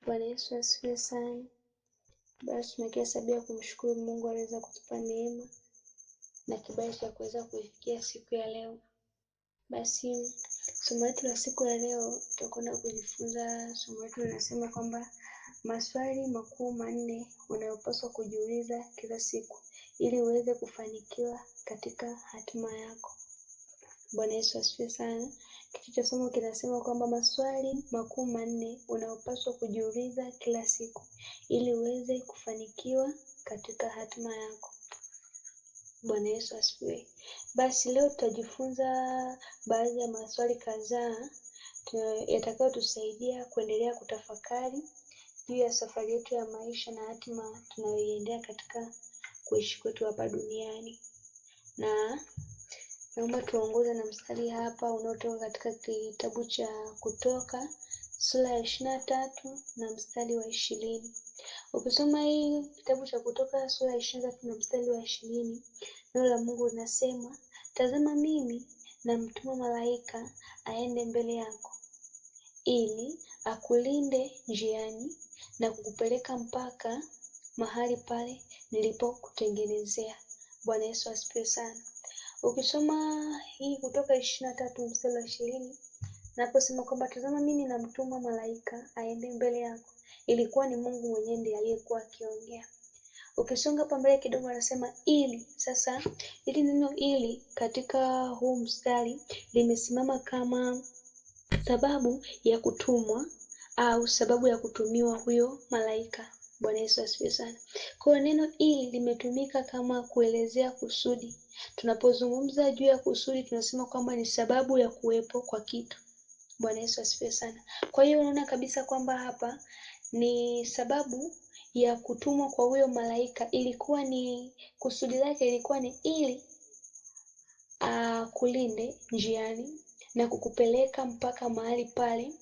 Bwana Yesu asifiwe sana. Basi tuna kila sababu ya kumshukuru Mungu aliweza kutupa neema na kibali cha kuweza kuifikia siku ya leo. Basi somo letu la siku ya leo tutakwenda kujifunza. Somo letu linasema kwamba maswali makuu manne unayopaswa kujiuliza kila siku ili uweze kufanikiwa katika hatima yako. Bwana Yesu asifiwe sana. Kichwa cha somo kinasema kwamba maswali makuu manne unayopaswa kujiuliza kila siku ili uweze kufanikiwa katika hatima yako. Bwana Yesu asifiwe. Basi leo tutajifunza baadhi ya maswali kadhaa yatakayotusaidia kuendelea kutafakari juu ya safari yetu ya maisha na hatima tunayoiendea katika kuishi kwetu hapa duniani. Na naomba tuongoze na mstari hapa unaotoka katika kitabu cha Kutoka sura ya 23 na mstari wa 20. Ukisoma hii kitabu cha Kutoka sura ya 23 na mstari wa 20, neno la Mungu linasema, tazama mimi namtuma malaika aende mbele yako ili akulinde njiani na kukupeleka mpaka mahali pale nilipokutengenezea. Bwana Yesu asifiwe sana. Ukisoma hii Kutoka 23 mstari wa 20, naposema kwamba tazama mimi namtuma malaika aende mbele yako, ilikuwa ni Mungu mwenyewe ndiye aliyekuwa akiongea. Ukisonga hapa mbele kidogo anasema ili. Sasa ili neno ili katika huu mstari limesimama kama sababu ya kutumwa au sababu ya kutumiwa huyo malaika. Bwana Yesu asifiwe sana. Kwa neno ili limetumika kama kuelezea kusudi. Tunapozungumza juu ya kusudi tunasema kwamba ni sababu ya kuwepo kwa kitu. Bwana Yesu asifiwe sana. Kwa hiyo unaona kabisa kwamba hapa ni sababu ya kutumwa kwa huyo malaika, ilikuwa ni kusudi lake ilikuwa ni ili kulinde njiani na kukupeleka mpaka mahali pale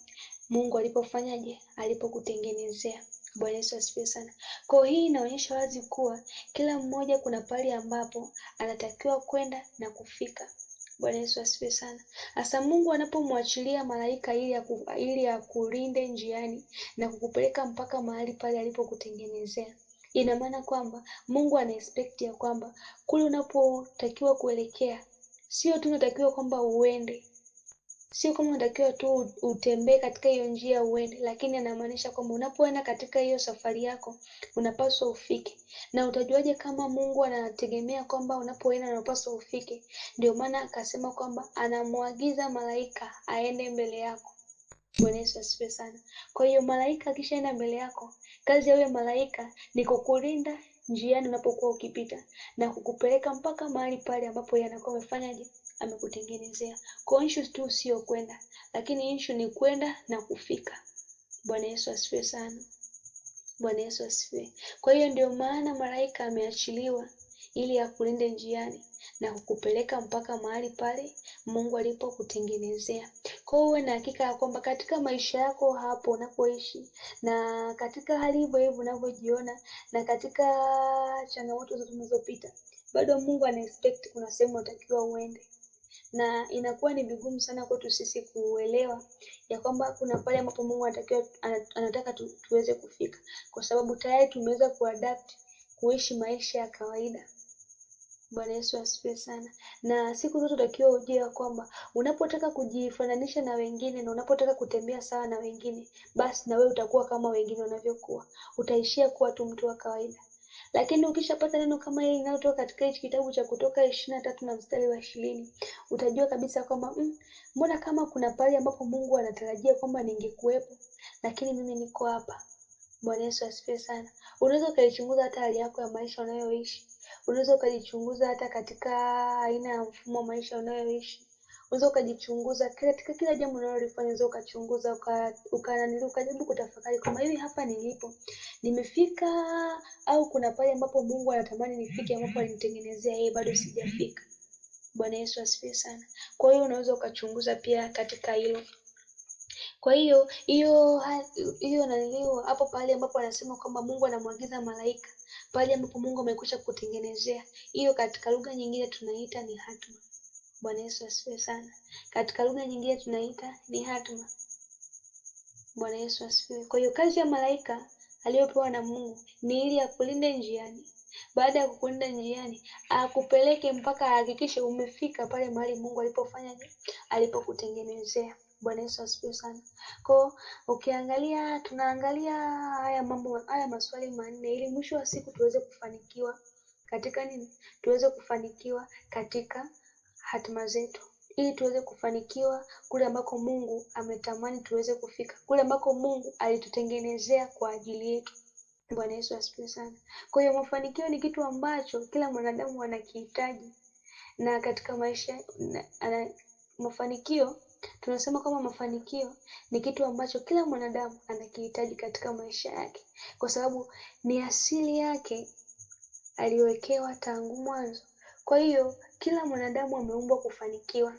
Mungu alipofanyaje? Alipokutengenezea. Bwana Yesu asifiwe sana. Kwa hii inaonyesha wazi kuwa kila mmoja kuna pale ambapo anatakiwa kwenda na kufika. Bwana Yesu asifiwe sana. Asa Mungu anapomwachilia malaika ili akulinde njiani na kukupeleka mpaka mahali pale alipokutengenezea, ina maana kwamba Mungu ana expect ya kwamba kule unapotakiwa kuelekea sio tu unatakiwa kwamba uende, sio kama unatakiwa tu utembee katika hiyo njia uende, lakini anamaanisha kwamba unapoenda katika hiyo safari yako unapaswa ufike. Na utajuaje kama Mungu anategemea kwamba unapoenda unapaswa ufike? Ndio maana akasema kwamba anamwagiza malaika aende mbele yako. Bwana Yesu asifiwe sana. Kwa hiyo malaika akishaenda mbele yako, kazi ya yule malaika ni kukulinda njiani unapokuwa ukipita na kukupeleka mpaka mahali pale ambapo yeye anakuwa amefanyaje? Amekutengenezea. Kwa issue tu sio kwenda, lakini issue ni kwenda na kufika. Bwana Yesu asifiwe sana. Bwana Yesu asifiwe. Kwa hiyo ndio maana malaika ameachiliwa ili akulinde njiani na kukupeleka mpaka mahali pale Mungu alipokutengenezea. Kwa hiyo uwe na hakika ya kwamba katika maisha yako hapo unapoishi na katika hali hivyo hivyo unavyojiona na katika changamoto zote unazopita, bado Mungu ana expect kuna sehemu unatakiwa uende. Na inakuwa ni vigumu sana kwetu sisi kuelewa ya kwamba kuna pale ambapo Mungu anataka tuweze kufika, kwa sababu tayari tumeweza kuadapt kuishi maisha ya kawaida. Bwana Yesu asifiwe sana. Na siku zote utakiwa ujue ya kwamba unapotaka kujifananisha na wengine na unapotaka kutembea sawa na wengine, basi na wewe utakuwa kama wengine wanavyokuwa. Utaishia kuwa tu mtu wa kawaida. Lakini ukishapata neno kama hili linalotoka katika hichi kitabu cha Kutoka 23 na mstari wa 20, utajua kabisa kwamba mbona kama kuna pale ambapo Mungu anatarajia kwamba ningekuwepo, lakini mimi niko hapa. Bwana Yesu asifiwe sana. Unaweza ukaichunguza hata hali yako ya maisha unayoishi. Unaweza ukajichunguza hata katika aina ya mfumo wa maisha unayoishi. Unaweza ukajichunguza katika kila jambo unalolifanya, unaweza ukachunguza ukajaribu kutafakari kama hivi hapa nilipo nimefika, au kuna pale ambapo Mungu anatamani nifike ambapo alinitengenezea yeye bado sijafika. Bwana Yesu asifiwe sana. Kwa hiyo unaweza ukachunguza pia katika hilo. Kwa hiyo naliliwa hapo pale ambapo anasema kwamba Mungu anamwagiza malaika, pale ambapo Mungu amekwisha kutengenezea. Hiyo katika lugha nyingine tunaita ni hatima. Bwana Yesu asifiwe sana. Katika lugha nyingine tunaita ni hatima. Bwana Yesu asifiwe. Kwa hiyo kazi ya malaika aliyopewa na Mungu ni ili akulinde njiani. Baada ya kukulinda njiani, akupeleke mpaka ahakikishe umefika pale mahali Mungu alipofanyaje, alipokutengenezea. Bwana Yesu asifiwe sana. Kwa ukiangalia, tunaangalia haya mambo, haya maswali manne ili mwisho wa siku tuweze kufanikiwa katika nini? Tuweze kufanikiwa katika hatima zetu, ili tuweze kufanikiwa kule ambako Mungu ametamani tuweze kufika, kule ambako Mungu alitutengenezea kwa ajili yetu. Bwana Yesu asifiwe sana. Kwa hiyo mafanikio ni kitu ambacho kila mwanadamu anakihitaji, na katika maisha mafanikio, tunasema kama mafanikio ni kitu ambacho kila mwanadamu anakihitaji katika maisha yake, kwa sababu ni asili yake aliyowekewa tangu mwanzo. Kwa hiyo kila mwanadamu ameumbwa kufanikiwa.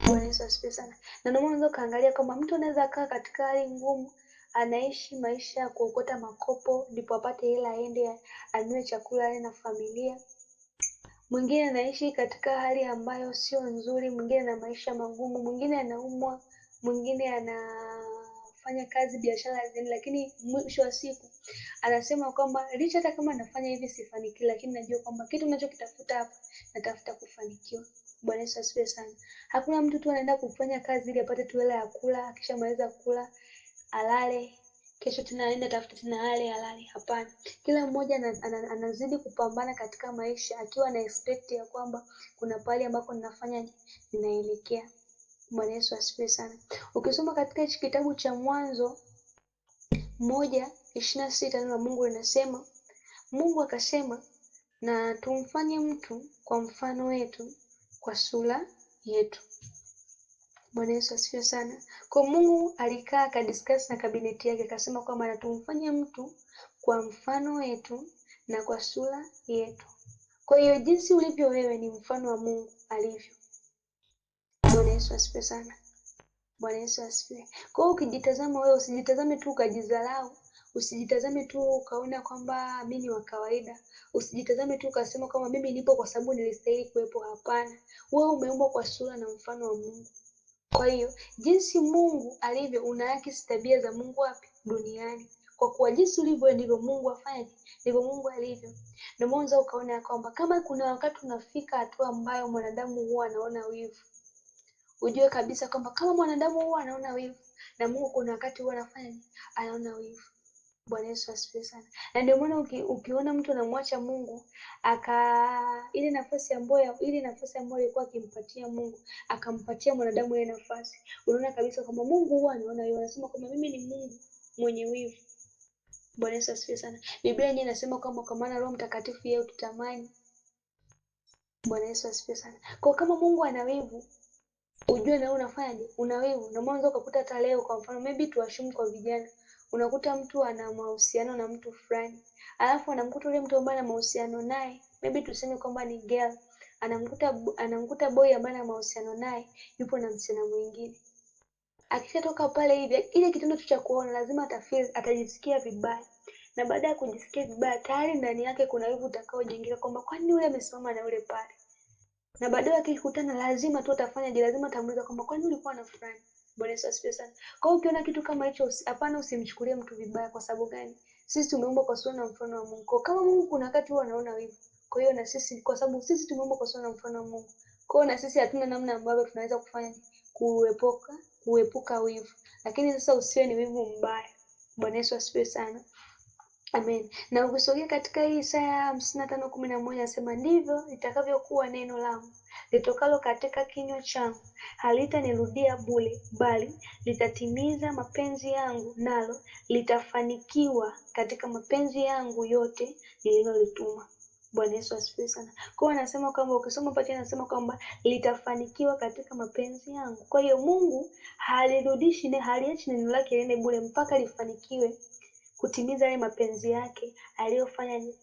Bwana Yesu asifiwe sana. Na ndio maana unaweza kaangalia kwamba mtu anaweza kaa katika hali ngumu, anaishi maisha ya kuokota makopo ndipo apate hela aende anunue chakula ale na familia. Mwingine anaishi katika hali ambayo sio nzuri, mwingine ana maisha magumu, mwingine anaumwa, mwingine anafanya kazi biashara zingine, lakini mwisho wa siku anasema kwamba licha hata kama nafanya hivi sifanikiwi, lakini najua kwamba kitu ninachokitafuta hapa natafuta kufanikiwa. Bwana Yesu asifiwe sana. Hakuna mtu tu anaenda kufanya kazi ili apate tu hela ya kula, akishamaliza kula alale, kesho tena aende tafuta tena alale. Hapana, kila mmoja anazidi kupambana katika maisha akiwa na expect ya kwamba kuna pahali ambako ninaelekea. Bwana Yesu asifiwe sana. Ukisoma katika hichi kitabu cha Mwanzo 1:26 neno la Mungu linasema, Mungu akasema, na tumfanye mtu kwa mfano wetu, kwa sura yetu. Bwana Yesu asifiwe sana. Kwa Mungu alikaa akadiscuss na kabineti yake akasema kwamba na tumfanye mtu kwa mfano wetu na kwa sura yetu. Kwa hiyo jinsi ulivyo wewe ni mfano wa Mungu alivyo. Bwana Yesu asifiwe sana. Bwana Yesu asifiwe. Kwa hiyo ukijitazama wewe, usijitazame tu ukajidharau, usijitazame tu ukaona kwamba mimi ni wa kawaida, usijitazame tu ukasema kwamba mimi nipo kwa sababu nilistahili kuwepo. Hapana, wewe umeumbwa kwa sura na mfano wa Mungu. Kwa hiyo jinsi Mungu alivyo unaakisi tabia za Mungu wapi? Duniani. Kwa kuwa jinsi ulivyo ndivyo Mungu afanyaje? Ndivyo Mungu alivyo. Ndio mwanzo ukaona ya kwamba kama kuna wakati unafika hatua ambayo mwanadamu huwa anaona wivu, ujue kabisa kwamba kama mwanadamu huwa anaona wivu, na Mungu kuna wakati huwa anafanyaje? Anaona wivu. Bwana Yesu asifiwe sana. Na ndio maana ukiona mtu anamwacha Mungu ile nafasi ambayo alikuwa akimpatia Mungu akampatia mwanadamu ile nafasi, unaona kabisa kwamba Mungu huwa anaona hiyo, anasema kwamba mimi ni Mungu mwenye wivu. Bwana Yesu asifiwe sana. Biblia yenyewe inasema kwamba kwa maana Roho Mtakatifu yeye ututamani. Bwana Yesu asifiwe sana. Kwa kama Mungu ana wivu, ujue na wewe unafanyaje? Una wivu. Na mwanzo ukakuta hata leo kwa mfano maybe tuashumu kwa vijana, unakuta mtu ana mahusiano na mtu fulani, alafu anamkuta yule mtu ambaye ana mahusiano naye, maybe tuseme kwamba ni girl, anamkuta boy ambaye ana mahusiano naye yupo na msichana mwingine. Akishatoka pale hivi, ile kitendo tu cha kuona lazima atajisikia vibaya, na baada ya kujisikia vibaya tayari ndani yake kuna wivu utakaojengeka kwamba kwa nini yule amesimama na yule pale, na baadaye akikutana lazima tu atafanyaje? Lazima atamuuliza kwamba kwani ulikuwa na fulani. Bwana Yesu asifiwe sana. Kwa hiyo ukiona kitu kama hicho, hapana, usimchukulie mtu vibaya. Kwa sababu gani? Sisi tumeumbwa kwa sura na mfano wa Mungu. Kwa kama Mungu kuna wakati huwa anaona wivu, kwa hiyo na sisi, kwa sababu sisi tumeumbwa kwa sura na mfano wa Mungu, kwa hiyo na sisi hatuna namna ambavyo tunaweza kufanya kuepuka wivu. Lakini sasa usiwe ni wivu mbaya. Bwana Yesu asifiwe sana. Amen. Na ukisogea katika hii Isaya 55:11 nasema, ndivyo litakavyokuwa neno langu litokalo katika kinywa changu, halitanirudia bure, bali litatimiza mapenzi yangu, nalo litafanikiwa katika mapenzi yangu yote nililolituma. Bwana Yesu asifiwe sana. Kwa hiyo anasema kwamba ukisoma pale anasema kwamba litafanikiwa katika mapenzi yangu. Kwa hiyo Mungu haliachi neno lake liende bure mpaka lifanikiwe kutimiza yale mapenzi yake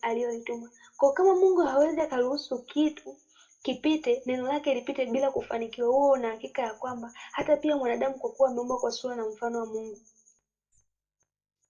aliyolituma. Kwa kama Mungu hawezi akaruhusu kitu kipite, neno lake lipite bila kufanikiwa, huo una hakika ya kwamba hata pia mwanadamu kwa kuwa ameumbwa kwa sura na mfano wa Mungu,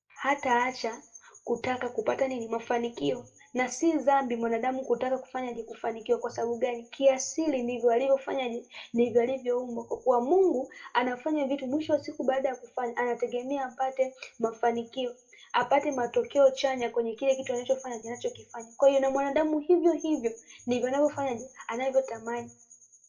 hata acha kutaka kupata nini? Mafanikio. na si dhambi mwanadamu kutaka kufanyaje, kufanikiwa. Kwa sababu gani? Kiasili ndivyo alivyofanyaje, ndivyo alivyoumbwa, kwa kuwa Mungu anafanya vitu, mwisho wa siku baada ya kufanya anategemea apate mafanikio, apate matokeo chanya kwenye kile kitu anachokifanya. Kwa hiyo na mwanadamu hivyo hivyo ndivyo anavyofanyaje, anavyotamani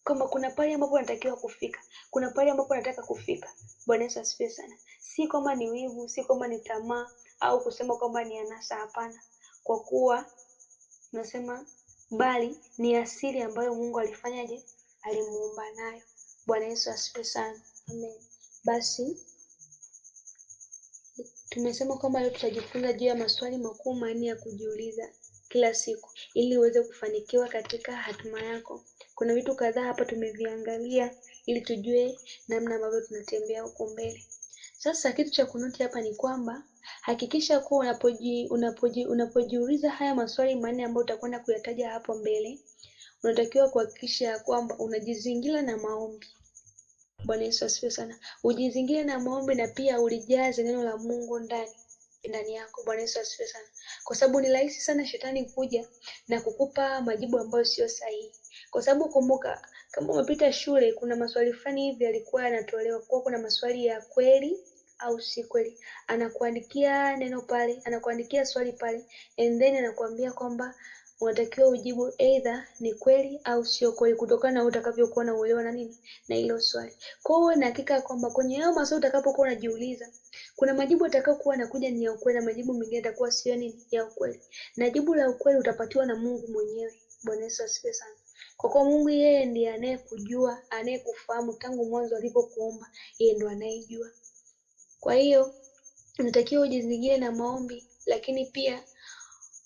kwamba kuna pale ambapo anatakiwa kufika, kuna pale ambapo anataka kufika. Bwana Yesu asifiwe sana. Si kwamba ni wivu, si kwamba ni tamaa au kusema kwamba ni anasa, hapana. Kwa kuwa nasema bali ni asili ambayo Mungu alifanyaje, alimuumba nayo. Bwana Yesu asifiwe sana. Amen. Basi tumesema kwamba leo tutajifunza juu ya maswali makuu manne ya kujiuliza kila siku ili uweze kufanikiwa katika hatima yako. Kuna vitu kadhaa hapa tumeviangalia ili tujue namna ambavyo tunatembea huko mbele. Sasa kitu cha kunoti hapa ni kwamba hakikisha kuwa unapojiuliza haya maswali manne ambayo utakwenda kuyataja hapo mbele, unatakiwa kuhakikisha kwamba unajizingira na maombi. Bwana Yesu asifiwe sana. Ujizingire na maombi na pia ulijaze neno la Mungu ndani yako. Bwana Yesu asifiwe sana. Kwa sababu ni rahisi sana shetani kuja na kukupa majibu ambayo sio sahihi. Kwa sababu kumbuka, kama umepita shule, kuna maswali fulani hivi yalikuwa yanatolewa. Kwa kuna maswali ya kweli au si kweli. Anakuandikia neno pale, anakuandikia swali pale, and then anakuambia kwamba unatakiwa ujibu either ni kweli au sio kweli, kutokana na utakavyokuwa na uelewa na nini na hilo swali. Kwa hiyo na hakika kwamba kwenye hayo maswali utakapokuwa unajiuliza, kuna majibu yatakayokuwa yanakuja ni ya ukweli na majibu mengine yatakuwa sio nini, ya ukweli. Na jibu la ukweli utapatiwa na Mungu mwenyewe. Bwana Yesu asifiwe sana. Kwa kuwa Mungu yeye ndiye anayekujua, anayekufahamu tangu mwanzo alipokuumba, yeye ndo anayejua. Kwa hiyo unatakiwa ujizingire na maombi, lakini pia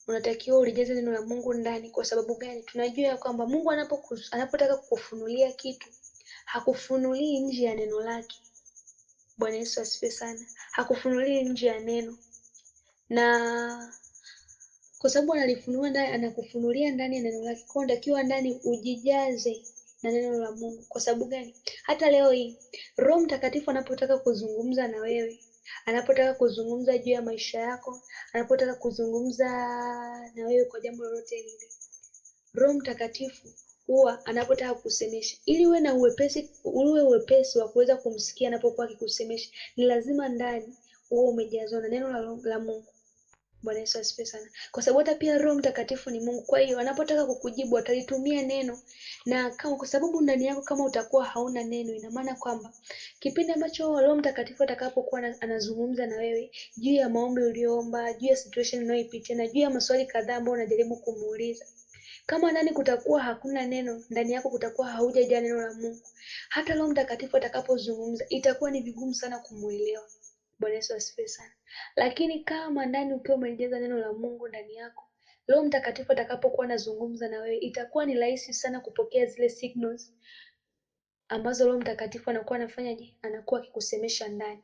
unatakiwa ulijaze neno la Mungu ndani. Kwa sababu gani? Tunajua ya kwamba Mungu anapotaka kukufunulia kitu, hakufunulii nje ya neno lake. Bwana Yesu asifiwe sana. Hakufunulii nje ya neno, na kwa sababu analifunua ndani, anakufunulia ndani ya neno lake. Kwa unatakiwa ndani ujijaze na neno la Mungu. Kwa sababu gani? Hata leo hii Roho Mtakatifu anapotaka kuzungumza na wewe, anapotaka kuzungumza juu ya maisha yako, anapotaka kuzungumza na wewe kwa jambo lolote lile, Roho Mtakatifu huwa anapotaka kusemesha, ili uwe na uwepesi wa kuweza kumsikia anapokuwa akikusemesha, ni lazima ndani uwe umejazwa na neno la Mungu. Bwana Yesu asifiwe sana. Kwa sababu hata pia Roho Mtakatifu ni Mungu. Kwa hiyo anapotaka kukujibu atalitumia neno, na kama kwa sababu ndani yako kama utakuwa hauna neno, ina maana kwamba kipindi ambacho Roho Mtakatifu atakapokuwa anazungumza na wewe juu ya maombi uliyoomba, juu ya situation unayoipitia na juu ya maswali kadhaa ambayo unajaribu kumuuliza, kama ndani kutakuwa hakuna neno, ndani yako kutakuwa haujajaa neno la Mungu, hata Roho Mtakatifu atakapozungumza itakuwa ni vigumu sana kumuelewa. Bwana Yesu asifiwe sana. Lakini kama ndani ukiwa umejaza neno la Mungu ndani yako, Roho Mtakatifu atakapokuwa anazungumza na wewe, itakuwa ni rahisi sana kupokea zile signals ambazo Roho Mtakatifu anakuwa anafanyaje, anakuwa akikusemesha ndani.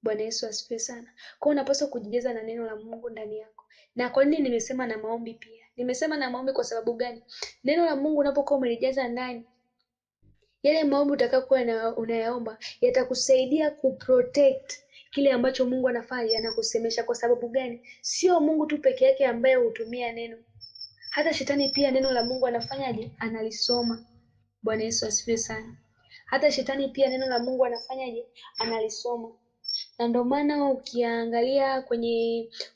Bwana Yesu asifiwe sana. Kwa hiyo unapaswa kujijaza na neno la Mungu ndani yako. Na kwa nini nimesema na maombi pia? Nimesema na maombi kwa sababu gani? Neno la Mungu unapokuwa umelijaza ndani, yale maombi utakayokuwa unayaomba yatakusaidia kuprotect kile ambacho Mungu anafanya, anakusemesha. Kwa sababu gani? Sio Mungu tu peke yake ambaye hutumia neno, hata shetani pia neno la Mungu anafanyaje? Analisoma. Bwana Yesu asifiwe sana. Hata shetani pia neno la Mungu anafanyaje? Analisoma. Na ndio maana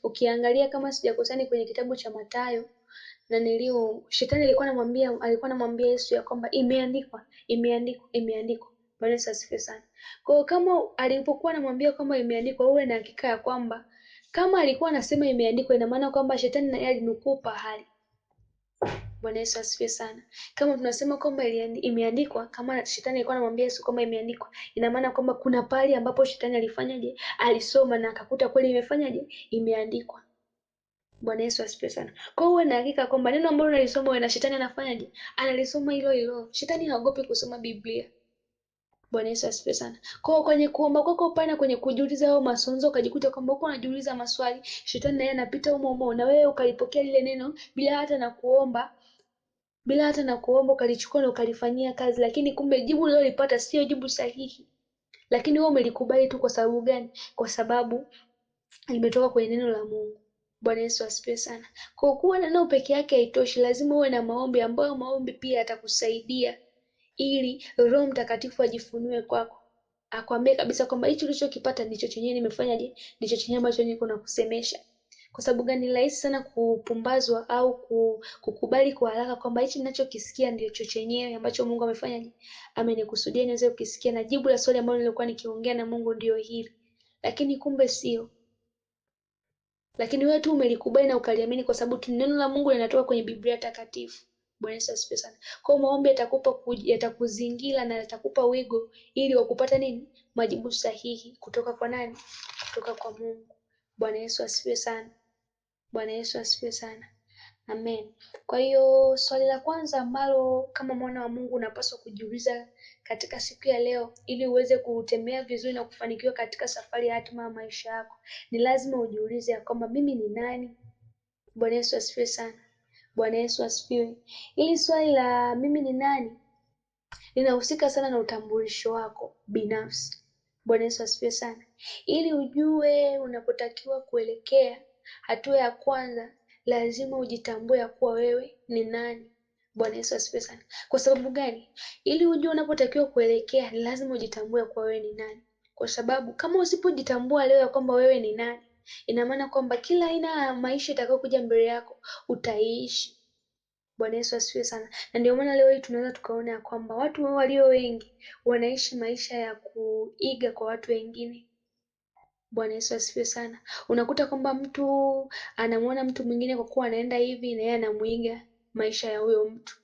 ukiangalia kama sijakosani kwenye kitabu cha Mathayo, na shetani alikuwa anamwambia Yesu ya kwamba imeandikwa, imeandikwa, imeandikwa. Bwana Yesu asifiwe sana. Kwa hiyo kama alipokuwa anamwambia kwamba imeandikwa, uwe na hakika ya kwamba kama alikuwa anasema imeandikwa, ina maana kwamba shetani naye alinukuu pahali. Bwana Yesu asifiwe sana. Kama tunasema kwamba imeandikwa, kama shetani alikuwa anamwambia Yesu kwamba imeandikwa, ina maana kwamba kuna pahali ambapo shetani alifanyaje? Alisoma na akakuta kweli imefanyaje? Imeandikwa. Bwana Yesu asifiwe sana. Kwa hiyo uwe na hakika kwamba neno ambalo unalisoma wewe na shetani anafanyaje? Analisoma hilo hilo. Shetani haogopi kusoma Biblia. Bwana Yesu asifiwe sana. Kwa hiyo kwenye kuomba kwako pana, kwenye kujiuliza hayo masonzo, ukajikuta kwamba uko unajiuliza maswali, shetani naye anapita humo na wewe ukalipokea lile neno bila hata na kuomba ukalichukua na ukalifanyia kazi, lakini kumbe jibu ulilopata sio jibu sahihi. Lakini wewe umelikubali tu. Kwa sababu gani? Kwa sababu limetoka kwenye neno la Mungu. Bwana Yesu asifiwe sana. Kwa kuwa na neno peke yake haitoshi, lazima uwe na maombi, ambayo maombi pia yatakusaidia ili Roho Mtakatifu ajifunue kwako, akwambie kabisa kwamba hichi ulichokipata ndicho chenyewe nimefanyaje, ndicho chenyewe ambacho niko nakusemesha. Kwa sababu gani? Ni rahisi sana kupumbazwa au kukubali kwa haraka kwamba hichi ninachokisikia ndicho chenyewe ambacho Mungu amefanyaje, amenikusudia niweze kukisikia, na jibu la swali ambalo nilikuwa nikiongea na Mungu ndio hili, lakini kumbe sio. Lakini wewe tu umelikubali na ukaliamini, kwa sababu neno la Mungu linatoka kwenye Biblia takatifu. Bwana Yesu asifiwe sana. Kwa maombi yatakuzingira na yatakupa wigo ili wakupata nini? Majibu sahihi kutoka kwa nani? Kutoka kwa Mungu. Bwana Yesu asifiwe sana. Bwana Yesu asifiwe sana. Amen. Kwa hiyo swali la kwanza ambalo kama mwana wa Mungu unapaswa kujiuliza katika siku ya leo ili uweze kutembea vizuri na kufanikiwa katika safari ya hatima ya maisha yako, ni lazima ujiulize ya kwamba mimi ni nani? Bwana Yesu asifiwe sana. Bwana Yesu asifiwe. Hili swali la mimi ni nani linahusika sana na utambulisho wako binafsi. Bwana Yesu asifiwe sana. Ili ujue unapotakiwa kuelekea hatua ya kwanza, lazima ujitambue ya kuwa wewe ni nani. Bwana Yesu asifiwe sana. Kwa sababu gani? Ili ujue unapotakiwa kuelekea, lazima ujitambue kuwa wewe ni nani. Kwa sababu kama usipojitambua leo ya kwamba wewe ni nani, ina maana kwamba kila aina ya maisha itakayokuja mbele yako utaishi. Bwana Yesu asifiwe sana. Na ndio maana leo hii tunaweza tukaona ya kwamba watu walio wengi wanaishi maisha ya kuiga kwa watu wengine. Bwana Yesu asifiwe sana. Unakuta kwamba mtu anamwona mtu mwingine kwa kuwa anaenda hivi na yeye anamuiga maisha ya huyo mtu.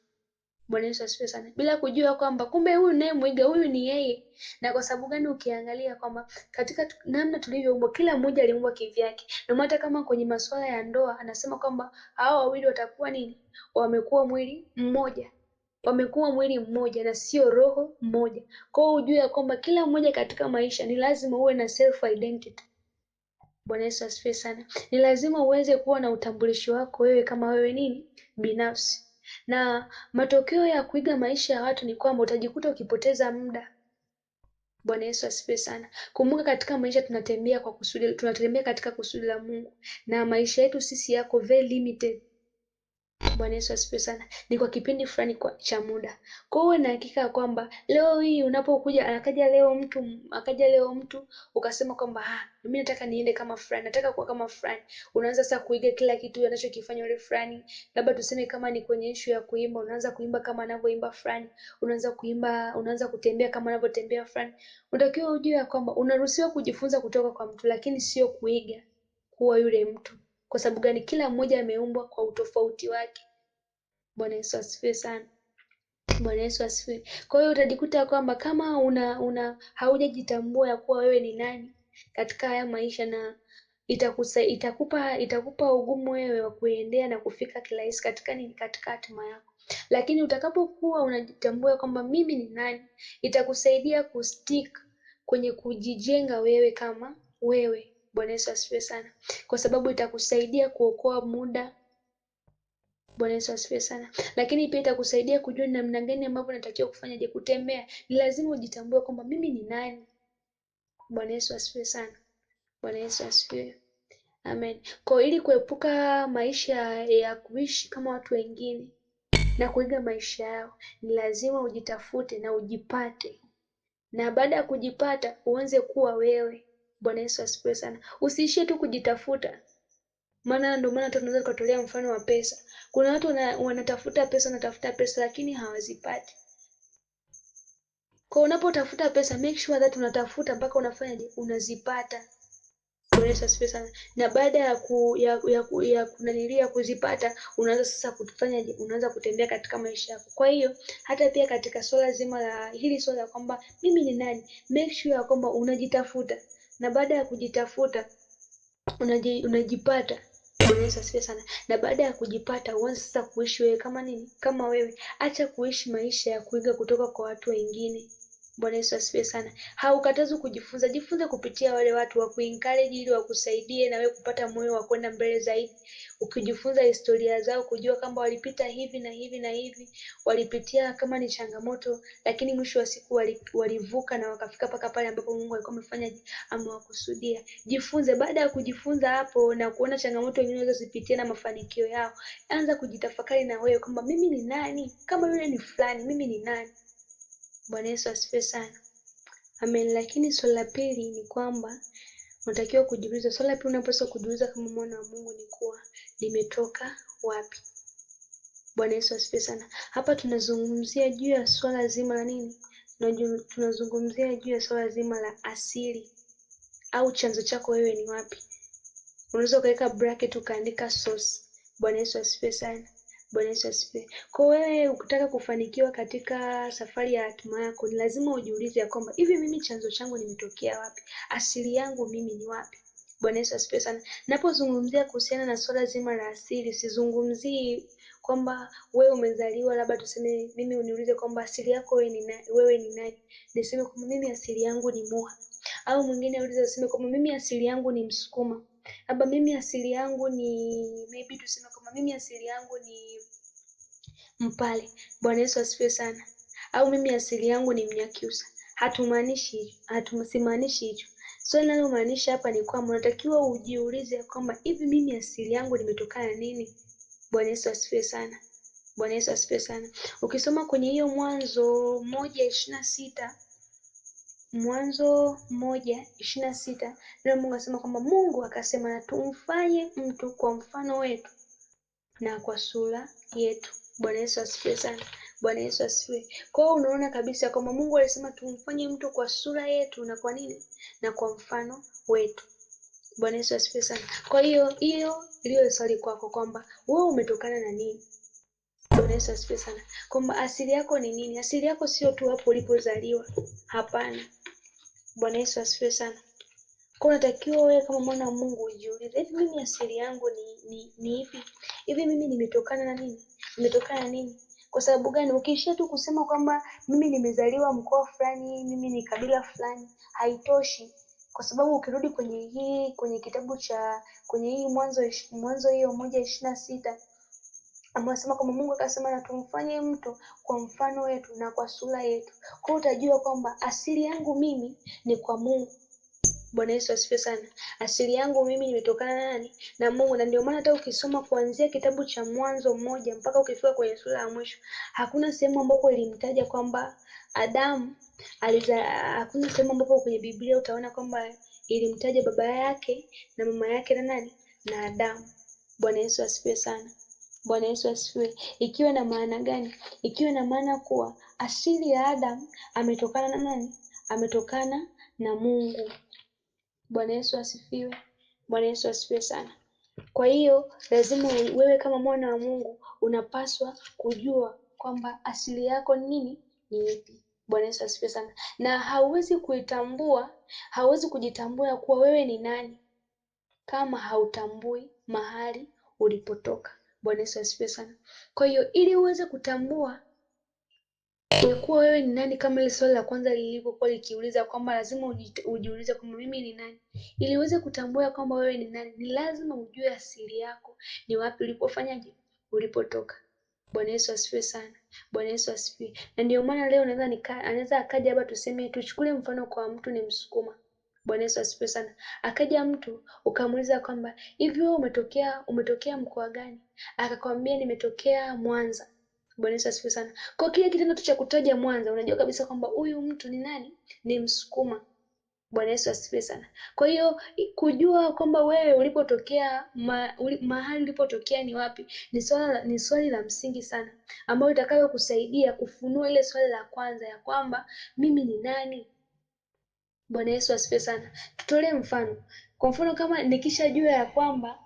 Bwana Yesu asifiwe sana. Bila kujua kwamba kumbe huyu naye muiga huyu ni yeye. Na kwa sababu gani? Ukiangalia kwamba katika namna tulivyoumbwa, kila mmoja aliumbwa kivyake. Na hata kama kwenye masuala ya ndoa anasema kwamba hao wawili watakuwa nini? Wamekuwa mwili mmoja. Wamekuwa mwili mmoja na sio roho mmoja. Kwa hiyo ujue ya kwamba kila mmoja katika maisha ni lazima uwe na self identity. Bwana Yesu asifiwe sana. Ni lazima uweze kuwa na utambulisho wako wewe kama wewe nini? Binafsi. Na matokeo ya kuiga maisha ya watu ni kwamba utajikuta ukipoteza muda. Bwana Yesu asifiwe sana. Kumbuka katika maisha tunatembea katika kusudi la Mungu, na maisha yetu sisi yako very limited. Bwana Yesu asifiwe sana. Ni kwa kipindi fulani cha muda. Kwa hiyo na hakika kwamba leo hii unapokuja akaja leo mtu ukasema kwamba mimi nataka niende kama fulani, nataka kuwa kama fulani. Unaanza sasa kuiga kila kitu anachokifanya yule fulani. Labda tuseme kama ni kwenye issue ya kuimba, unaanza kuimba kama anavyoimba fulani. Unaanza kutembea kama anavyotembea fulani. Unatakiwa ujue ya kwamba unaruhusiwa kujifunza kutoka kwa mtu, lakini sio kuiga kuwa yule mtu. Kwa sababu gani? Kila mmoja ameumbwa kwa utofauti wake. Bwana Yesu asifiwe sana. Bwana Yesu asifiwe. Kwa hiyo utajikuta kwamba kama haujajitambua ya kuwa wewe ni nani katika haya maisha, na itakupa ugumu wewe wa kuendea na kufika kirahisi katika hatima yako. Lakini utakapokuwa unajitambua kwamba mimi ni nani, itakusaidia kustick kwenye kujijenga wewe kama wewe. Bwana Yesu asifiwe sana. Kwa sababu itakusaidia kuokoa muda. Bwana Yesu asifiwe sana. Lakini pia itakusaidia kujua ni namna gani ambavyo unatakiwa kufanya kutembea. Ni lazima ujitambue kwamba mimi ni nani. Bwana Yesu asifiwe sana. Bwana Yesu asifiwe. Amen. Kwa ili kuepuka maisha ya kuishi kama watu wengine na kuiga maisha yao, ni lazima ujitafute na ujipate. Na baada ya kujipata, uanze kuwa wewe. Bwana Yesu asifiwe sana. Usiishie tu kujitafuta. Ndio maana tunaweza kutolea mfano wa pesa. Kuna watu wanatafuta pesa lakini hawazipati. Kwa unapotafuta pesa, make sure that unatafuta mpaka unafanyaje? Unazipata. Bwana Yesu asifiwe sana. Na baada ya kuzipata, unaanza sasa kufanyaje? Unaanza kutembea katika maisha yako. Kwa hiyo hata pia katika swala zima la hili swala la kwamba mimi ni nani, make sure ya kwamba unajitafuta, na baada ya kujitafuta unajipata. Bwana Yesu asifiwe sana. Na baada ya kujipata, uanze sasa kuishi wewe kama nini? Kama wewe. Acha kuishi maisha ya kuiga kutoka kwa watu wengine. Bwana Yesu asifiwe sana. Haukatazwi kujifunza, jifunze kupitia wale watu wa kuencourage ili wakusaidie na wewe kupata moyo wa kwenda mbele zaidi. Ukijifunza historia zao, kujua kwamba walipita hivi na hivi na hivi, walipitia kama ni changamoto, lakini mwisho wa siku walivuka na wakafika paka pale ambapo Mungu alikuwa amefanyaje, amewakusudia. Jifunze. Baada ya kujifunza hapo na kuona changamoto wengine walizozipitia na mafanikio yao, anza kujitafakari na wewe kwamba mimi ni nani? Kama yule ni fulani, mimi ni nani? Bwana Yesu asifiwe sana. Amen. Lakini swali la pili ni kwamba unatakiwa kujiuliza, swali la pili unapaswa kujiuliza kama mwana wa Mungu ni kuwa limetoka wapi? Bwana Yesu asifiwe sana. Hapa tunazungumzia juu ya swala zima la nini? Tunazungumzia juu ya swala zima la asili au chanzo chako wewe ni wapi? Unaweza ukaweka bracket ukaandika source. Bwana Yesu asifiwe sana. Bwana Yesu asifiwe. Kwa wewe ukitaka kufanikiwa katika safari ya hatima yako, ni lazima ujiulize ya kwamba hivi mimi chanzo changu nimetokea wapi? Asili yangu mimi ni wapi? Bwana Yesu asifiwe sana. Napozungumzia kuhusiana na swala zima la asili, sizungumzii kwamba wewe umezaliwa labda tuseme mimi uniulize kwamba asili yako wewe ni nani? Niseme kwamba mimi asili yangu ni Muha. Au mwingine aulize aseme kwamba mimi asili yangu ni Msukuma. Labda mimi asili yangu ni maybe tuseme kwamba mimi asili yangu ni Mpale. Bwana Yesu asifiwe sana. Au mimi asili yangu ni Mnyakyusa. Hatumaanishi hicho. Simaanishi hicho. Swali linalomaanisha hapa ni kwamba unatakiwa ujiulize kwamba hivi mimi asili yangu nimetokana na nini? Bwana Yesu asifiwe sana. Bwana Yesu asifiwe sana. Ukisoma kwenye hiyo Mwanzo 1:26, Mwanzo 1:26, ndio Mungu asema kwamba Mungu akasema na tumfanye mtu kwa mfano wetu na kwa sura yetu. Bwana Yesu asifiwe sana. Bwana Yesu asifiwe. Kwa hiyo unaona kabisa kwamba Mungu alisema tumfanye mtu kwa sura yetu na kwa nini? Na kwa mfano wetu. Bwana Yesu asifiwe sana. Kwa hiyo iliyo swali kwako kwamba wewe umetokana na nini? Bwana Yesu asifiwe sana. Kwamba asili yako ni nini? Asili yako sio tu hapo ulipozaliwa. Hapana. Bwana Yesu asifiwe sana. Kwa unatakiwa wewe kama mwana wa Mungu ujiulize, hivi mimi asili yangu ni ipi? Hivi mimi nimetokana na nini? Nimetokana na nini? Kwa sababu gani? Ukiishia tu kusema kwamba mimi nimezaliwa mkoa fulani, mimi ni kabila fulani, haitoshi. Kwa sababu ukirudi kwenye kitabu cha kwenye hii Mwanzo hiyo 1:26, amesema kwamba Mungu akasema na tumfanye mtu kwa mfano wetu na kwa sura yetu. Kwa hiyo utajua kwamba asili yangu mimi ni kwa Mungu. Bwana Yesu asifiwe sana. Asili yangu mimi nimetokana na nani? Na Mungu. Na ndio maana hata ukisoma kuanzia kitabu cha Mwanzo 1 mpaka ukifika kwenye sura ya mwisho, hakuna sehemu ambapo ilimtaja kwamba Adamu hakuna sehemu ambapo kwenye Biblia utaona kwamba ilimtaja baba yake na mama yake na nani? Na Adamu. Bwana Yesu asifiwe sana. Bwana Yesu asifiwe. Ikiwa na maana gani? Ikiwa na maana kuwa asili ya Adamu ametokana na nani? Ametokana na Mungu. Bwana Yesu asifiwe. Bwana Yesu asifiwe sana. Kwa hiyo lazima wewe kama mwana wa Mungu unapaswa kujua kwamba asili yako ni nini? Ni ipi? Bwana Yesu asifiwe sana. Na hauwezi kujitambua kuwa wewe ni nani kama hautambui mahali ulipotoka. Bwana Yesu asifiwe sana. Kwa hiyo ili uweze kutambua kuwa wewe ni nani, kama ile swali la kwanza lilivyokuwa likiuliza kwamba lazima ujiulize kwamba mimi ni nani. Ili uweze kutambua kwamba wewe ni nani, ni lazima ujue asili yako ni wapi, ulipofanyaje, ulipotoka. Bwana Yesu asifiwe sana. Bwana Yesu asifiwe. Na ndio maana leo anaweza akaja hapa, tuseme tuchukue mfano kwa mtu ni Msukuma. Bwana Yesu asifiwe sana. Akaja mtu ukamuuliza kwamba hivi wewe umetokea mkoa gani? Akakwambia nimetokea Mwanza. Bwana Yesu asifiwe sana. Kwa kile kitendo tu cha kutaja Mwanza, unajua kabisa kwamba huyu mtu ni nani? Ni Msukuma. Bwana Yesu asifiwe sana. Kwa hiyo kujua kwamba wewe ulipotokea mahali ulipotokea ni wapi ni swali la msingi sana, ambalo litakalo kusaidia kufunua ile swali la kwanza ya kwamba mimi ni nani. Bwana Yesu asifiwe sana. Tutolee mfano. Kwa mfano kama nikishajua ya kwamba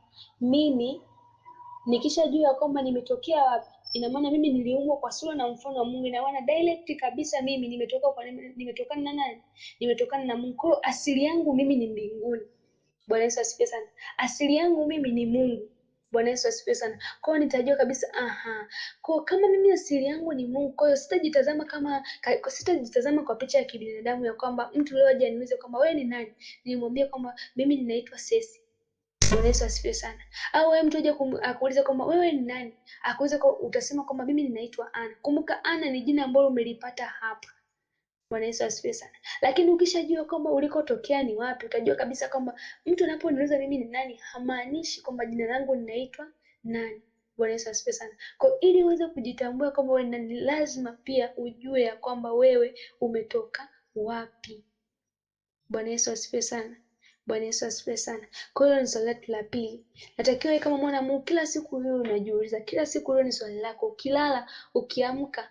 nimetokea wapi, ina maana mimi niliumbwa kwa sura na mfano wa Mungu. Ina maana direct kabisa mimi nimetokana na nani? Nimetokana na Mungu. Kwa asili yangu mimi ni mbinguni. Bwana Yesu asifiwe sana. Asili yangu mimi ni Mungu. Bwana Yesu asifiwe sana. Kwa hiyo nitajua kabisa kwa kama mimi asili yangu ni Mungu, kwa hiyo sitajitazama kwa picha ya kibinadamu ya kwamba mtu leo aje aniulize kwamba wewe ni nani, nimwambie kwamba mimi ninaitwa Sesi. Bwana Yesu asifiwe sana. Au wewe mtu aje akuuliza kwamba wewe ni nani, akuuliza utasema kwamba mimi ninaitwa Ana. Kumbuka Ana ni jina ambalo umelipata hapa. Bwana Yesu asifiwe sana. Lakini ukishajua kwamba ulikotokea ni wapi, utajua kabisa kwamba mtu anaponiuliza mimi ni nani, hamaanishi kwamba jina langu linaitwa nani. Bwana Yesu asifiwe sana. Kwa ili uweze kujitambua kwamba wewe ni nani, lazima pia ujue ya kwamba wewe umetoka wapi. Bwana Yesu asifiwe sana. Bwana Yesu asifiwe sana. Kwa hiyo ni swali letu la pili. Natakiwa kama mwana wa Mungu kila siku wewe unajiuliza, kila siku leo ni swali lako, ukilala, ukiamka,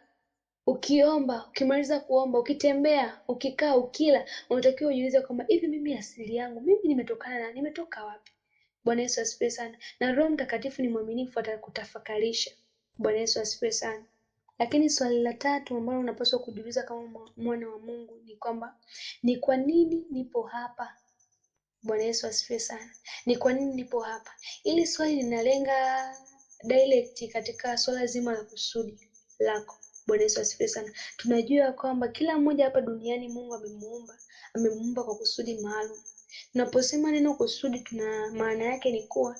ukiomba, ukimaliza kuomba, ukitembea, ukikaa, ukila, unatakiwa ujiulize kwamba hivi mimi asili yangu, mimi nimetoka wapi? Bwana Yesu asifiwe sana. Na Roho Mtakatifu ni mwaminifu, atakutafakarisha. Bwana Yesu asifiwe sana. Lakini swali la tatu ambalo unapaswa kujiuliza kama mwana wa Mungu ni kwamba ni kwa nini nipo hapa? Bwana Yesu asifiwe sana. Ni kwa nini nipo hapa? Hili swali linalenga direct katika swala zima la kusudi lako. Bwana Yesu asifiwe sana. Tunajua kwamba kila mmoja hapa duniani Mungu amemuumba kwa kusudi maalum. Tunaposema neno kusudi, tuna maana yake ni kuwa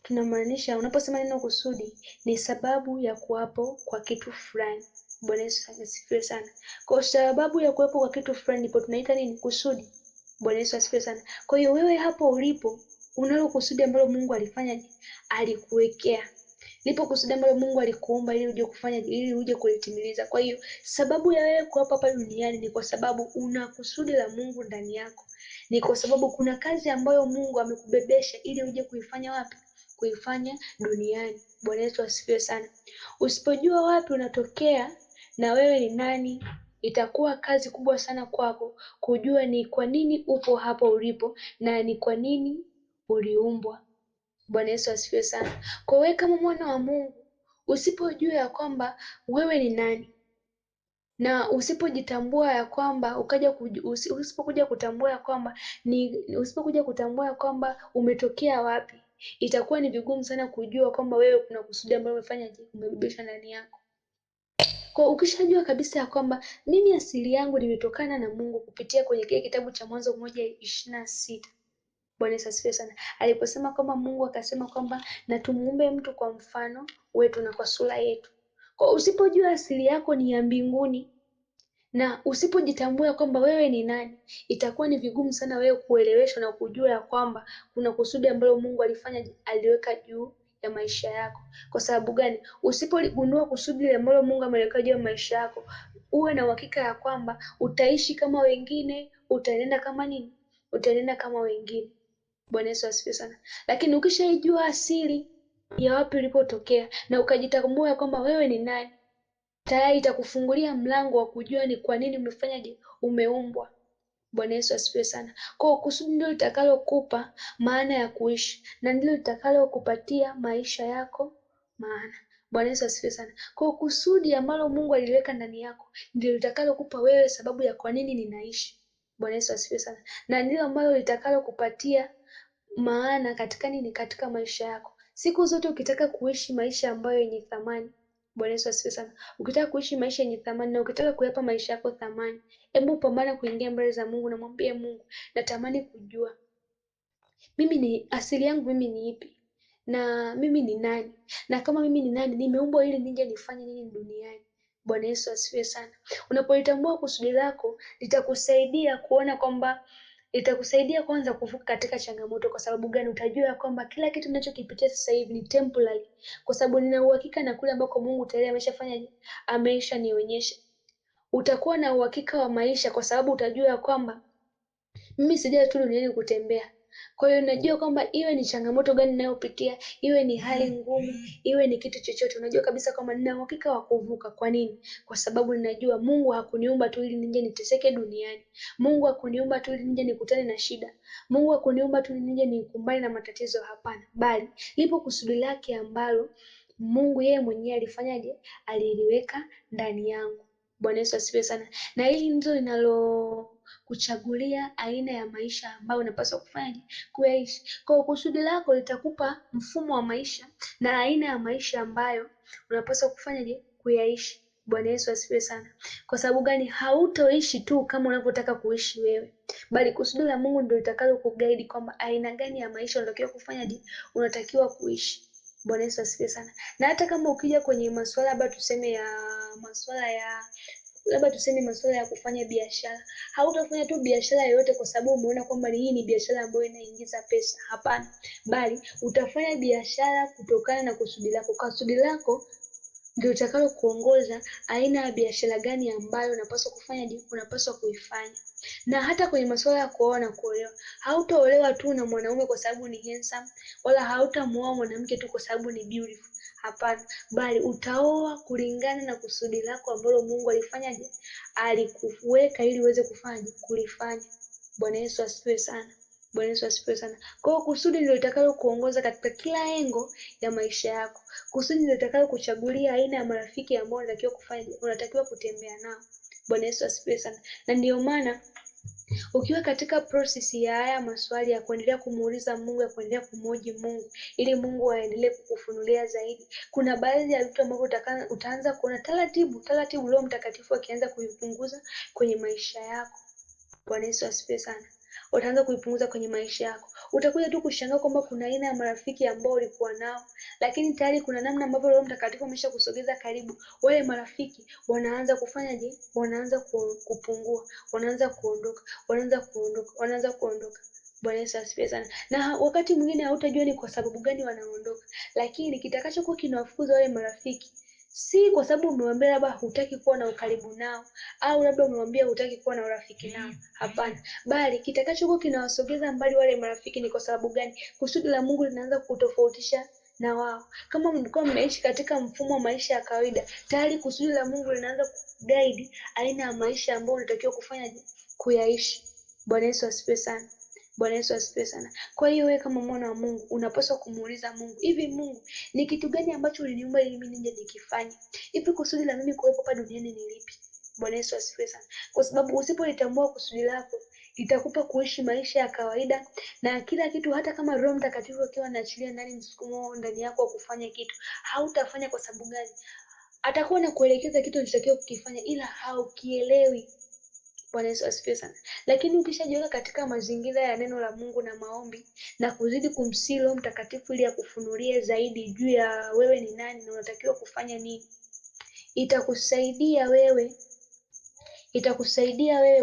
tunamaanisha, unaposema neno kusudi ni sababu ya kuwapo kwa kitu fulani. Bwana Yesu asifiwe sana. Kwa sababu ya kuwepo kwa kitu fulani ndipo tunaita nini? Kusudi. Bwana Yesu asifiwe sana. Kwa hiyo wewe hapo ulipo unalo kusudi ambalo Mungu alifanyaje? Alikuwekea. Lipo kusudi ambalo Mungu alikuumba ili uje kufanya, ili uje kulitimiliza. Kwa hiyo sababu ya wewe kuwa hapa duniani ni kwa sababu una kusudi la Mungu ndani yako. Ni kwa sababu kuna kazi ambayo Mungu amekubebesha ili uje kuifanya wapi? Kuifanya duniani. Bwana Yesu asifiwe sana. Usipojua wapi unatokea na wewe ni nani, itakuwa kazi kubwa sana kwako kujua ni kwa nini upo hapo ulipo na ni kwa nini uliumbwa. Bwana Yesu asifiwe sana. Kwa wewe kama mwana wa Mungu, usipojua ya kwamba wewe ni nani na usipojitambua ya kwamba usipokuja kutambua ya kwamba umetokea wapi, itakuwa ni vigumu sana kujua kwamba wewe kuna kusudi ambalo umebebesha ndani yako. Kwa ukishajua kabisa ya kwamba mimi asili yangu nimetokana na Mungu kupitia kwenye kile kitabu cha Mwanzo 1:26. Bwana Yesu asifiwe sana. Aliposema kwamba Mungu akasema kwamba na tumuumbe mtu kwa mfano wetu na kwa sura yetu. Kwa usipojua asili yako ni ya mbinguni na usipojitambua kwamba wewe ni nani, itakuwa ni vigumu sana wewe kueleweshwa na kujua ya kwamba kuna kusudi ambalo Mungu aliweka juu ya maisha yako. Kwa sababu gani? Usipoligundua kusudi ambalo Mungu ameliweka juu ya maisha yako, uwe na uhakika ya kwamba utaishi kama wengine, utaenenda kama nini? Utaenenda kama wengine. Bwana Yesu asifiwe sana. Lakini ukishaijua asili ya wapi ulipotokea na ukajitambua kwamba wewe ni nani, tayari itakufungulia mlango wa kujua ni kwa nini umeumbwa. Bwana Yesu asifiwe sana. Kwa kusudi ndio litakalokupa maana ya kuishi na ndilo litakalokupatia maisha yako maana. Bwana Yesu asifiwe sana. Kwa kusudi ambalo Mungu aliweka ndani yako ndilo litakalokupa wewe sababu ya kwa nini ninaishi. Bwana Yesu asifiwe sana. Na ndilo ambalo litakalokupatia maana katika nini? Katika maisha yako. Siku zote ukitaka kuishi maisha ambayo yenye thamani. Bwana Yesu asifiwe sana. Ukitaka kuishi maisha yenye thamani na ukitaka kuyapa maisha yako thamani, hebu pambana kuingia mbele za Mungu na mwambie Mungu, natamani kujua mimi ni asili yangu, mimi ni ipi na mimi ni nani, na kama mimi ni nani, nimeumbwa ili nije nifanye nini duniani. Bwana Yesu asifiwe sana. Unapolitambua kusudi lako litakusaidia kuona kwamba itakusaidia kwanza kuvuka katika changamoto. Kwa sababu gani? Utajua kwamba kila kitu ninachokipitia sasa hivi ni temporary, kwa sababu nina uhakika na kule ambako Mungu tayari ameshafanyaje, ameshanionyesha. Utakuwa na uhakika wa maisha kwa sababu utajua kwamba mimi sijaja tu duniani kutembea. Kwa hiyo najua kwamba iwe ni changamoto gani ninayopitia, iwe ni hali ngumu, iwe ni kitu chochote, unajua kabisa kwamba nina uhakika wa kuvuka. Kwa nini? Kwa sababu ninajua Mungu hakuniumba tu ili nije niteseke duniani. Mungu hakuniumba tu ili nije nikutane na shida. Mungu hakuniumba tu ili nije nikumbane na matatizo, hapana. Bali lipo kusudi lake ambalo Mungu yeye mwenyewe alifanyaje? Aliliweka ndani yangu. Bwana Yesu asifiwe sana. Na hili ndilo kuchagulia aina ya maisha ambayo unapaswa kufanyaje, kuyaishi. Kwa kusudi lako litakupa mfumo wa maisha na aina ya maisha ambayo unapaswa kufanyaje, kuyaishi. Bwana Yesu asifiwe sana. Kwa sababu gani? Hautoishi tu kama unavyotaka kuishi wewe, bali kusudi la Mungu ndio litakalo kuguide kwamba aina gani ya maisha unatakiwa kufanyaje, unatakiwa kuishi. Bwana Yesu asifiwe sana. Na hata kama ukija kwenye masuala labda tuseme masuala ya kufanya biashara, hautafanya tu biashara yoyote kwa sababu umeona kwamba hii ni biashara ambayo inaingiza pesa. Hapana, bali utafanya biashara kutokana na kusudi lako. Kusudi lako ndio utakalo kuongoza aina ya biashara gani ambayo unapaswa kufanya, unapaswa kuifanya. Na hata kwenye masuala ya kuoa na kuolewa, hautaolewa tu na mwanaume kwa sababu ni handsome, wala hautamuoa mwanamke tu kwa sababu ni beautiful. Hapana, bali utaoa kulingana na kusudi lako ambalo Mungu alifanyaje, alikuweka ili uweze kufanya kulifanya. Bwana Yesu asifiwe sana. Bwana Yesu asifiwe sana. Kwa hiyo kusudi ndio litakalo kuongoza katika kila engo ya maisha yako. Kusudi ndio litakalo kuchagulia aina ya marafiki ambao unatakiwa kufanya, unatakiwa kutembea nao. Bwana Yesu asifiwe sana. Na ndio maana ukiwa katika process ya haya maswali ya kuendelea kumuuliza Mungu, ya kuendelea kumhoji Mungu ili Mungu aendelee kukufunulia zaidi, kuna baadhi ya vitu ambavyo utaanza kuona taratibu Roho Mtakatifu akianza kuipunguza kwenye maisha yako. Bwana Yesu asifiwe sana. Utaanza kuipunguza kwenye maisha yako. Utakuja tu kushangaa kwamba kuna aina ya marafiki ambao ulikuwa nao, lakini tayari kuna namna ambavyo Roho Mtakatifu ameshakusogeza karibu. Wale marafiki wanaanza kufanyaje? Wanaanza kupungua, wanaanza kuondoka. Bwana Yesu asifiwe sana. Na wakati mwingine hautajua ni kwa sababu gani wanaondoka, lakini kitakachokuwa kinawafukuza wale marafiki si kwa sababu umewambia labda hutaki kuwa na ukaribu nao, au labda umewambia hutaki kuwa na urafiki nao. Hapana, bali kitakachokuwa kinawasogeza mbali wale marafiki ni kwa sababu gani? Kusudi la Mungu linaanza kutofautisha na wao. Kama mlikuwa mmeishi katika mfumo wa maisha ya kawaida, tayari kusudi la Mungu linaanza kuguide aina ya maisha ambayo unatakiwa kufanyaje, kuyaishi. Bwana Yesu asifiwe sana. Bwana Yesu asifiwe sana. Kwa hiyo wewe kama mwana wa Mungu unapaswa kumuuliza Mungu, hivi Mungu, ni kitu gani ambacho uliniumba ili mimi nije nikifanye? Hivi kusudi la mimi kuwepo hapa duniani ni lipi? Bwana Yesu asifiwe sana. Kwa sababu usipolitambua kusudi lako, itakupa kuishi maisha ya kawaida na kila kitu. Hata kama Roho Mtakatifu akiwa anaachilia ndani msukumo ndani yako wa kufanya kitu, hautafanya. Kwa sababu gani? Atakuwa na kuelekeza kitu unachotakiwa kukifanya, ila haukielewi. Bwana Yesu asifiwe sana. Lakini ukishajiweka katika mazingira ya neno la Mungu na maombi na kuzidi kumsihi Roho Mtakatifu ili akufunulie zaidi juu ya wewe ni nani na unatakiwa kufanya nini, itakusaidia wewe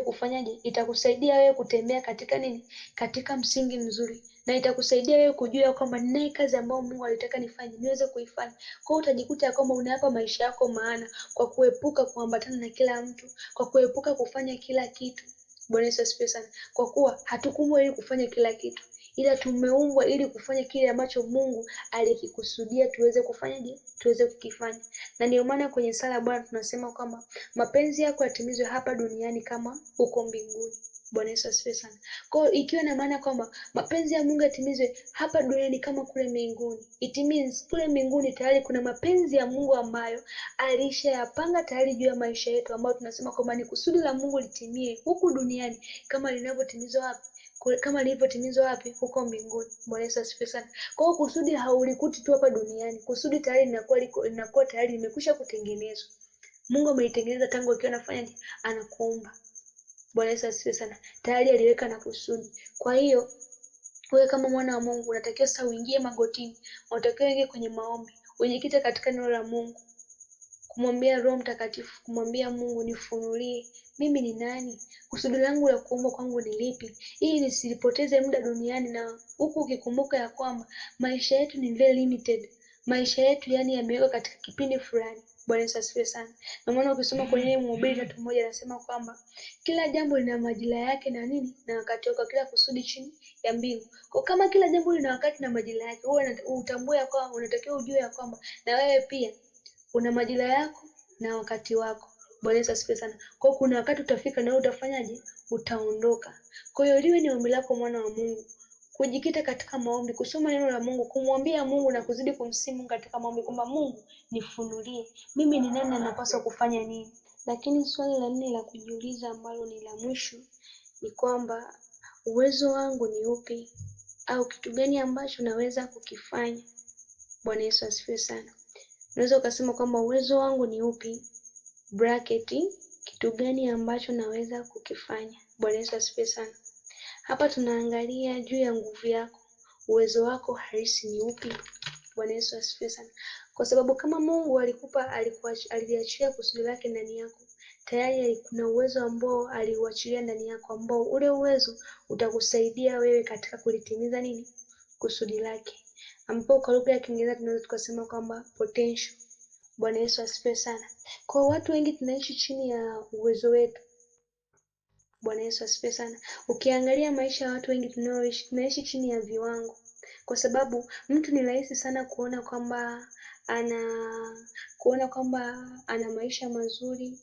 kufanyaje? Itakusaidia wewe kutembea katika nini? Katika msingi mzuri, na itakusaidia wewe kujua kwamba ninaye kazi ambayo Mungu alitaka nifanye, niweze kuifanya. Kwa hiyo utajikuta kwamba unayapa maisha yako maana kwa kuepuka kuambatana na kila mtu, kwa kuepuka kufanya kila kitu. Bwana Yesu asifiwe sana. Kwa kuwa hatukuumbwa ili kufanya kila kitu, ila tumeumbwa ili kufanya kile ambacho Mungu alikikusudia tuweze kufanyaje, tuweze kukifanya. Na ndio maana kwenye sala Bwana tunasema kwamba mapenzi yako yatimizwe hapa duniani kama huko mbinguni. Bwana Yesu asifiwe sana. Kwa hiyo ikiwa na maana kwamba mapenzi ya Mungu yatimizwe hapa duniani kama kule mbinguni, it means kule mbinguni tayari kuna mapenzi ya Mungu ambayo alishayapanga tayari juu ya maisha yetu, ambayo tunasema kwamba ni kusudi la Mungu litimie huku duniani kama linavyotimizwa wapi? Kama lilivyotimizwa wapi? Huko mbinguni. Bwana Yesu asifiwe sana. Kwa hiyo kusudi haulikuti tu hapa duniani, kusudi tayari linakuwa tayari limekwisha kutengenezwa. Mungu ameitengeneza tangu akiwa anafanya anakuumba. Bwana Yesu asifiwe sana. Tayari aliweka na kusudi. Kwa hiyo wewe kama mwana wa Mungu unatakiwa sasa uingie magotini, unatakiwa uingie kwenye maombi, unyekite katika neno la Mungu, kumwambia Roho Mtakatifu, kumwambia Mungu, nifunulie mimi ni nani, kusudi langu la kuumbwa kwangu ni lipi, ili nisipoteze muda duniani, na huku ukikumbuka ya kwamba maisha yetu ni very limited. Maisha yetu yani yamewekwa katika kipindi fulani. Bwana Yesu asifiwe sana. Na maana ukisoma kwenye Mhubiri 3:1 anasema kwamba kila jambo lina majira yake na nini, na wakati wake, kila kusudi chini ya mbingu. Kwa kama kila jambo lina wakati na majira yake, wewe utambue ya kwamba unatakiwa ujue ya kwamba na wewe pia una majira yako na wakati wako. Bwana Yesu asifiwe sana. Kwa hiyo kuna wakati utafika na wewe utafanyaje? Utaondoka. Kwa hiyo liwe ni ombi lako mwana wa Mungu, kujikita katika maombi, kusoma neno la Mungu, kumwambia Mungu na kuzidi kumsihi Mungu katika maombi kwamba Mungu, nifunulie mimi ni nani na napaswa kufanya nini. Lakini swali la nne la kujiuliza ambalo ni la mwisho ni kwamba uwezo wangu ni upi au kitu gani ambacho naweza kukifanya. Bwana Yesu asifiwe sana. Unaweza ukasema kwamba uwezo wangu ni upi bracket kitu gani ambacho naweza kukifanya. Bwana Yesu asifiwe sana. Hapa tunaangalia juu ya nguvu yako, uwezo wako halisi ni upi. Bwana Yesu asifiwe sana. Kwa sababu kama Mungu aliachilia kusudi lake ndani yako, tayari kuna uwezo ambao aliuachilia ndani yako, ambao ule uwezo utakusaidia wewe katika kulitimiza nini? Kusudi lake, ambapo kwa lugha ya Kiingereza tunaweza tukasema kwamba potential. Bwana Yesu asifiwe sana. Kwa watu wengi tunaishi chini ya uwezo wetu. Bwana Yesu asifiwe sana. Ukiangalia maisha ya watu wengi tunaoishi, tunaishi chini ya viwango, kwa sababu mtu ni rahisi sana kuona kwamba ana maisha mazuri,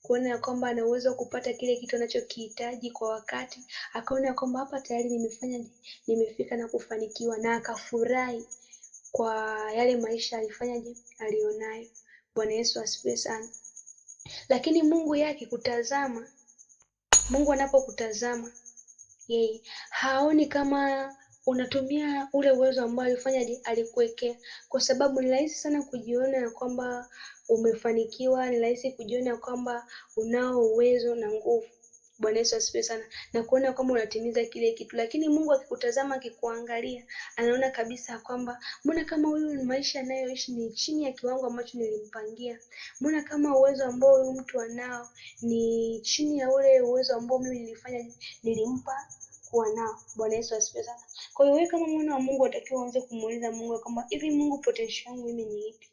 kuona kwamba ana uwezo wa kupata kile kitu anachokihitaji kwa wakati, akaona kwamba hapa tayari nimefika na kufanikiwa, na akafurahi kwa yale maisha alionayo. Bwana Yesu asifiwe sana. Lakini Mungu anapokutazama yeye haoni kama unatumia ule uwezo ambao alikuwekea, kwa sababu ni rahisi sana kujiona kwamba umefanikiwa, ni rahisi kujiona kwamba unao uwezo na nguvu. Bwana Yesu asifiwe sana, na kuona kwamba unatimiza kile kitu. Lakini Mungu akikutazama, akikuangalia, anaona kabisa kwamba mbona kama huyu maisha anayoishi ni chini ya kiwango ambacho nilimpangia. Mbona kama uwezo ambao huyu mtu anao ni chini ya ule uwezo ambao mimi nilimpa kuwa nao. Bwana Yesu asifiwe sana. Kwa hiyo wewe kama mwana wa Mungu unatakiwa uanze kumuuliza Mungu kwamba hivi, Mungu, potential yangu mimi ni ipi?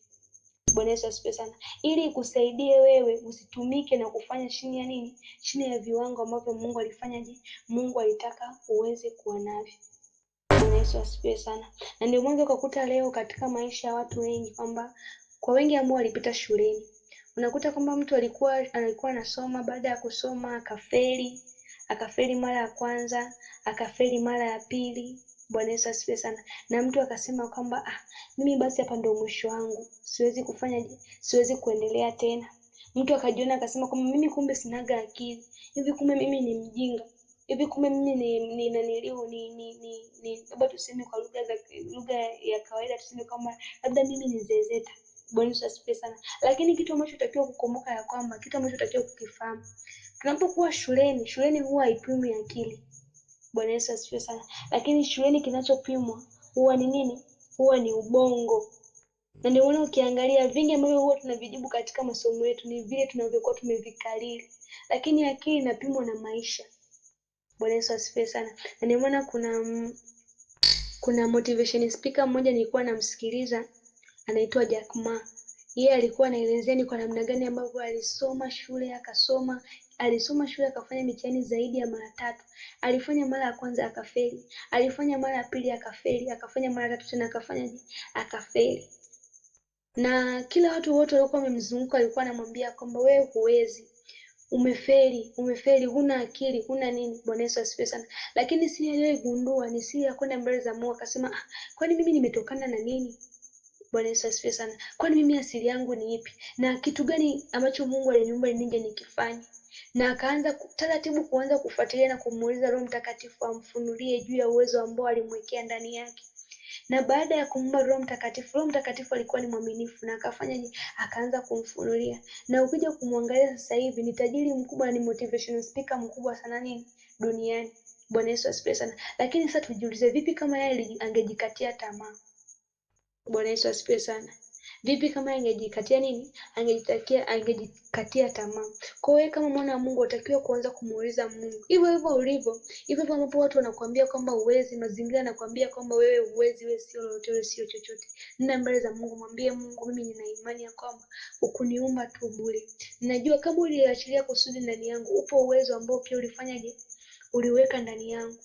Bwana Yesu asifiwe sana. Ili ikusaidie wewe usitumike na kufanya chini ya nini? Chini ya viwango ambavyo Mungu alitaka uweze kuwa navyo. Bwana Yesu asifiwe sana. Na ndio mwanzo ukakuta leo katika maisha ya watu wengi kwamba kwa wengi ambao walipita shuleni, unakuta kwamba mtu alikuwa anasoma, baada ya kusoma akafeli mara ya kwanza, akafeli mara ya pili. Bwana Yesu asifiwe sana. Na mtu akasema kwamba mimi basi hapa ndio mwisho wangu, siwezi kuendelea tena. Mtu akajiona akasema kwamba mimi kumbe sinaga akili, hivi kumbe mimi ni mjinga, hivi kumbe mimi labda tuseme kwa lugha ya kawaida tuseme kwamba labda mimi ni zezeta. Bwana Yesu asifiwe sana. Lakini kitu ambacho unatakiwa kukumbuka ya kwamba kitu ambacho unatakiwa kukifahamu, tunapokuwa shuleni huwa haipimwi akili. Bwana Yesu asifiwe sana. Lakini shuleni kinachopimwa huwa ni nini? Huwa ni ubongo. Na ndio maana ukiangalia vingi ambavyo huwa tunavijibu katika masomo yetu ni vile tunavyokuwa tumevikariri, lakini akili inapimwa na maisha. Bwana Yesu asifiwe sana. Na ndio maana kuna motivation speaker mmoja nilikuwa namsikiliza, anaitwa Jack Ma. Yeye alikuwa anaelezea ni kwa namna gani ambavyo alisoma shule akafanya mitihani zaidi ya mara 3. Alifanya mara ya kwanza akafeli, alifanya mara ya pili akafeli, akafanya mara ya 3 tena akafeli. Na kila watu wote walikuwa wamemzunguka walikuwa anamwambia kwamba wewe huwezi, umefeli, huna akili, huna nini. Bwana Yesu asifiwe sana. Lakini siri aliyogundua ni siri ya kwenda mbele za Mungu, akasema kwani mimi nimetokana na nini? Bwana Yesu asifiwe sana. Kwani mimi asili yangu ni ipi? Na kitu gani ambacho Mungu aliniumba nije nikifanye? Na akaanza taratibu kuanza kufuatilia na kumuuliza Roho Mtakatifu amfunulie juu ya uwezo ambao alimwekea ndani yake. Na baada ya kumwomba Roho Mtakatifu alikuwa ni mwaminifu na akaanza kumfunulia. Na ukija kumwangalia sasa hivi ni tajiri mkubwa na ni motivational speaker mkubwa sana duniani. Bwana Yesu asifiwe sana. Lakini sasa tujiulize, vipi kama yeye angejikatia tamaa? Bwana Yesu asifiwe sana. Vipi kama angejikatia tamaa? Kwa hiyo kama mwana wa Mungu utakiwa kuanza kumuuliza Mungu. Hivyo ulivyo. Hivyo ambapo watu wanakuambia kwamba huwezi, mazingira yanakuambia kwamba wewe huwezi, wewe sio lolote, wewe sio chochote. Nenda mbele za Mungu, mwambie Mungu, mimi nina imani ya kwamba hukuniumba tu bure. Ninajua kama uliachilia kusudi ndani yangu, upo uwezo ambao pia uliweka ndani yangu.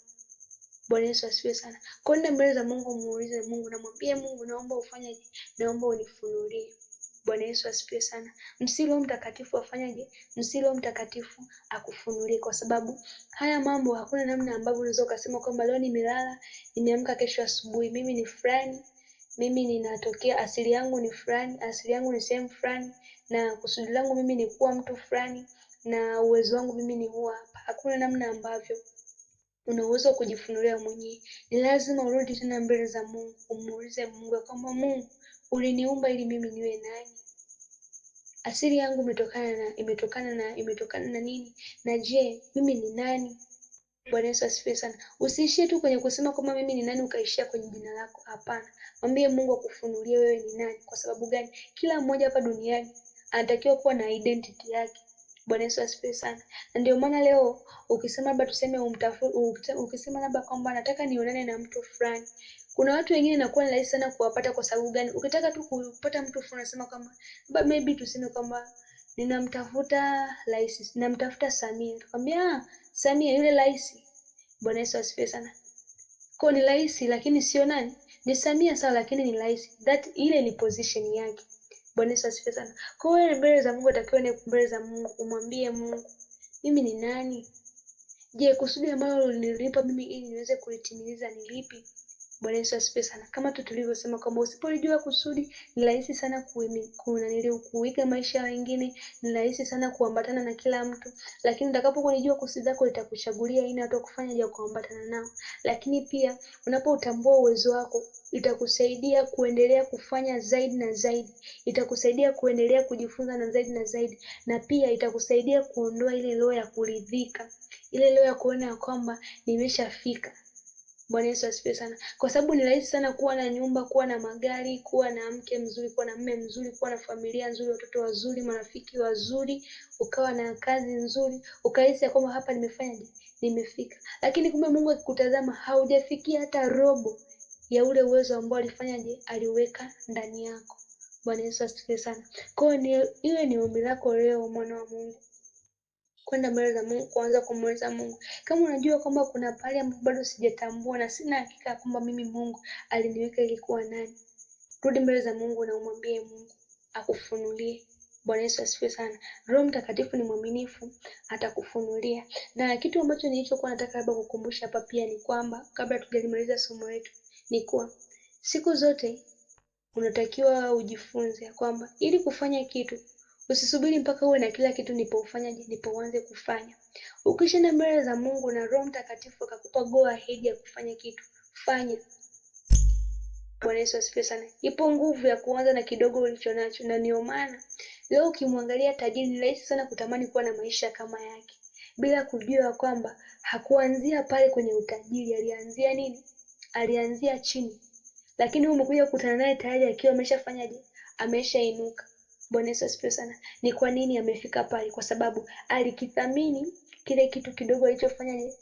Bwana Yesu asifiwe sana. Kwenda mbele za Mungu, muulize Mungu na mwambie Mungu, naomba unifunulie. Bwana Yesu asifiwe sana. Roho Mtakatifu Roho Mtakatifu akufunulie, kwa sababu haya mambo hakuna namna ambavyo unaweza ukasema kwamba leo nimelala, nimeamka kesho asubuhi mimi ni fulani, mimi ninatokea, asili yangu ni fulani, asili yangu ni sehemu fulani, na kusudi langu mimi ni kuwa mtu fulani, na uwezo wangu mimi ni huu hapa. hakuna namna ambavyo una uwezo wa kujifunulia mwenyewe. Ni lazima urudi tena mbele za Mungu, umuulize Mungu kwamba Mungu, uliniumba ili mimi niwe nani? Asili yangu imetokana na nini? Na je, mimi ni nani? Bwana Yesu asifiwe sana. Usiishie tu kwenye kusema kwamba mimi ni nani ukaishia kwenye jina lako. Hapana. Mwambie Mungu akufunulie wewe ni nani. Kwa sababu gani? Kila mmoja hapa duniani anatakiwa kuwa na identity yake. Bwana Yesu asifiwe sana. Na ndio maana leo ukisema labda tuseme ukisema labda kwamba nataka nionane na mtu fulani. Kuna watu wengine inakuwa ni rahisi sana kuwapata. Kwa sababu gani? Ukitaka tu kupata mtu fulani unasema kwamba maybe tuseme kwamba ninamtafuta rais, namtafuta Samia. Tukwambia Samia yule rais. Bwana Yesu asifiwe sana. Kwa ni rais lakini sio nani? Ni Samia sawa lakini ni rais. Ile ni position yake. Bwana Yesu asifiwe sana. Kwa hiyo mbele za Mungu atakiwa ni mbele za Mungu umwambie Mungu, mimi ni nani? Je, kusudi ambalo ulinipa mimi ili niweze kulitimiliza ni lipi? Bwana Yesu asifiwe sana. Kama tu tulivyosema kwamba usipolijua kusudi ni rahisi sana kuiga maisha ya wengine, ni rahisi sana kuambatana na kila mtu, lakini utakapokulijua kusudi lako litakuchagulia aina watu kufanya ya kuambatana nao. Lakini pia unapotambua uwezo wako itakusaidia kuendelea kufanya zaidi na zaidi, itakusaidia kuendelea kujifunza na zaidi, na pia itakusaidia kuondoa ile roho ya kuridhika, ile roho ya kuona kwamba nimeshafika. Bwana Yesu asifiwe sana. Kwa sababu ni rahisi sana kuwa na nyumba, kuwa na magari, kuwa na mke mzuri, kuwa na mume mzuri, kuwa na familia nzuri, watoto wazuri, marafiki wazuri, ukawa na kazi nzuri, ukahisi kwamba hapa nimefika. Lakini kumbe Mungu akikutazama haujafikia hata robo ya ule uwezo ambao aliweka ndani yako. Bwana Yesu asifiwe sana. Kwa hiyo iwe ni ombi lako leo, mwana wa Mungu, kwenda mbele za Mungu, kuanza kumuuliza Mungu. Kama unajua kwamba kuna pale ambapo bado sijatambua na sina hakika kwamba mimi Mungu aliniweka ili kuwa nani, rudi mbele za Mungu na umwambie Mungu akufunulie. Bwana Yesu asifiwe sana. Roho Mtakatifu ni mwaminifu, atakufunulia. Na kitu ambacho nilichokuwa nataka labda kukumbusha hapa pia ni kwamba kabla tujalimaliza somo letu ni kuwa siku zote unatakiwa ujifunze kwamba ili kufanya kitu usisubiri mpaka uwe na kila kitu ndipo uanze kufanya. Ukishaenda mbele za Mungu na Roho Mtakatifu akakupa go ahead ya kufanya kitu, fanya. Bwana Yesu asifiwe sana. Ipo nguvu ya kuanza na kidogo ulicho nacho, na ndio maana leo ukimwangalia tajiri ni rahisi sana kutamani kuwa na maisha kama yake, bila kujua kwamba hakuanzia pale kwenye utajiri. Alianzia nini? Alianzia chini. Lakini umekuja kukutana naye tayari akiwa ameshafanyaje? Ameshainuka. Bwana Yesu asifiwe sana. Ni kwa nini amefika pale? Kwa sababu alikithamini kile kitu kidogo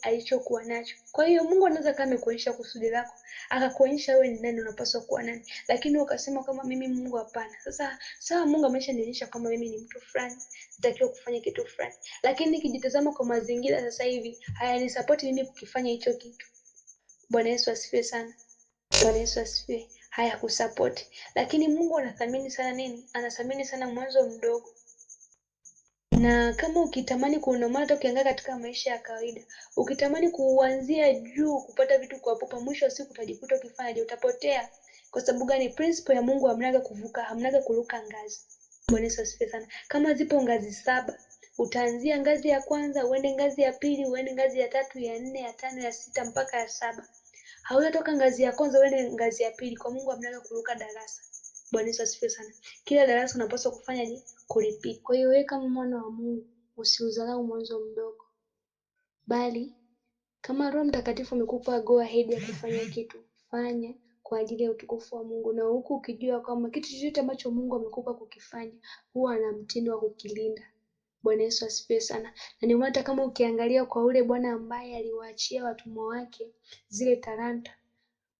alichokuwa nacho. Kwa hiyo Mungu anaweza kama amekuonyesha kusudi lako, akakuonyesha wewe ni nani, unapaswa kuwa nani, lakini ukasema kama mimi Mungu hapana. Sasa sawa, Mungu ameshanionyesha kama mimi ni mtu fulani, natakiwa kufanya kitu fulani, lakini nikijitazama kwa mazingira sasa hivi hayanisupport mimi kukifanya hicho kitu. Bwana Yesu asifiwe sana. Bwana Yesu asifiwe. Haya kusupport. Lakini Mungu anathamini sana nini? Anathamini sana mwanzo mdogo. Na kama ukitamani kunomana, hata ukiangalia katika maisha ya kawaida, ukitamani kuanzia juu kupata vitu kwa pupa, mwisho wa siku utajikuta ukifanya utapotea. Kwa sababu gani? Principle ya Mungu hamnaga kuruka ngazi. Bwana Yesu asifiwe sana. Kama zipo ngazi 7, utaanzia ngazi ya kwanza, uende ngazi ya pili, uende ngazi ya 3, ya 4, ya 5, ya 6 mpaka ya 7. Hautatoka ngazi ya kwanza uende ngazi ya pili. Kwa Mungu hamnaga kuruka darasa. Bwana Yesu asifiwe sana. Kila darasa unapaswa kufanya ni kurepeat. Kwa hiyo wewe kama mwana wa Mungu usiudharau mwanzo mdogo, bali kama Roho Mtakatifu amekupa go ahead ya kufanya kitu, fanya kwa ajili ya utukufu wa Mungu, na huku ukijua kwamba kitu chochote ambacho Mungu amekupa kukifanya huwa ana mtindo wa kukilinda. Bwana Yesu asifiwe sana. Na ndio maana kama ukiangalia kwa ule bwana ambaye aliwaachia watumwa wake zile talanta,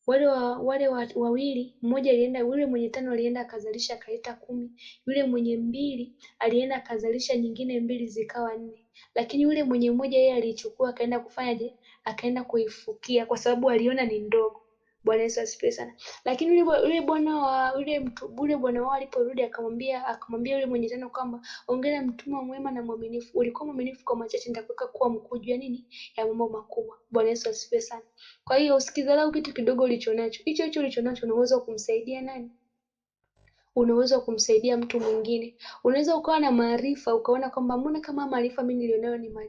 wale wawili, mmoja alienda, yule mwenye 5 alienda akazalisha akaleta 10, yule mwenye 2 alienda akazalisha nyingine 2 zikawa 4, lakini yule mwenye 1 yeye alichukua akaenda kufanyaje? Akaenda kuifukia kwa sababu aliona ni ndogo. Bwana Yesu asifiwe sana. Lakini yule bwana wao aliporudi akamwambia yule mwenye 5 kwamba ongera mtumwa mwema na mwaminifu, ulikuwa mwaminifu kwa machache, nitakuweka kuwa mkuu juu ya nini? Ya mambo makubwa. Bwana Yesu asifiwe sana. Kwa hiyo usikidharau kitu kidogo ulichonacho. Hicho ulichonacho una uwezo wa kumsaidia nani? una uwezo wa kumsaidia mtu mwingine. Unaweza ukawa na maarifa ukaona kwamba mbona kama maarifa mimi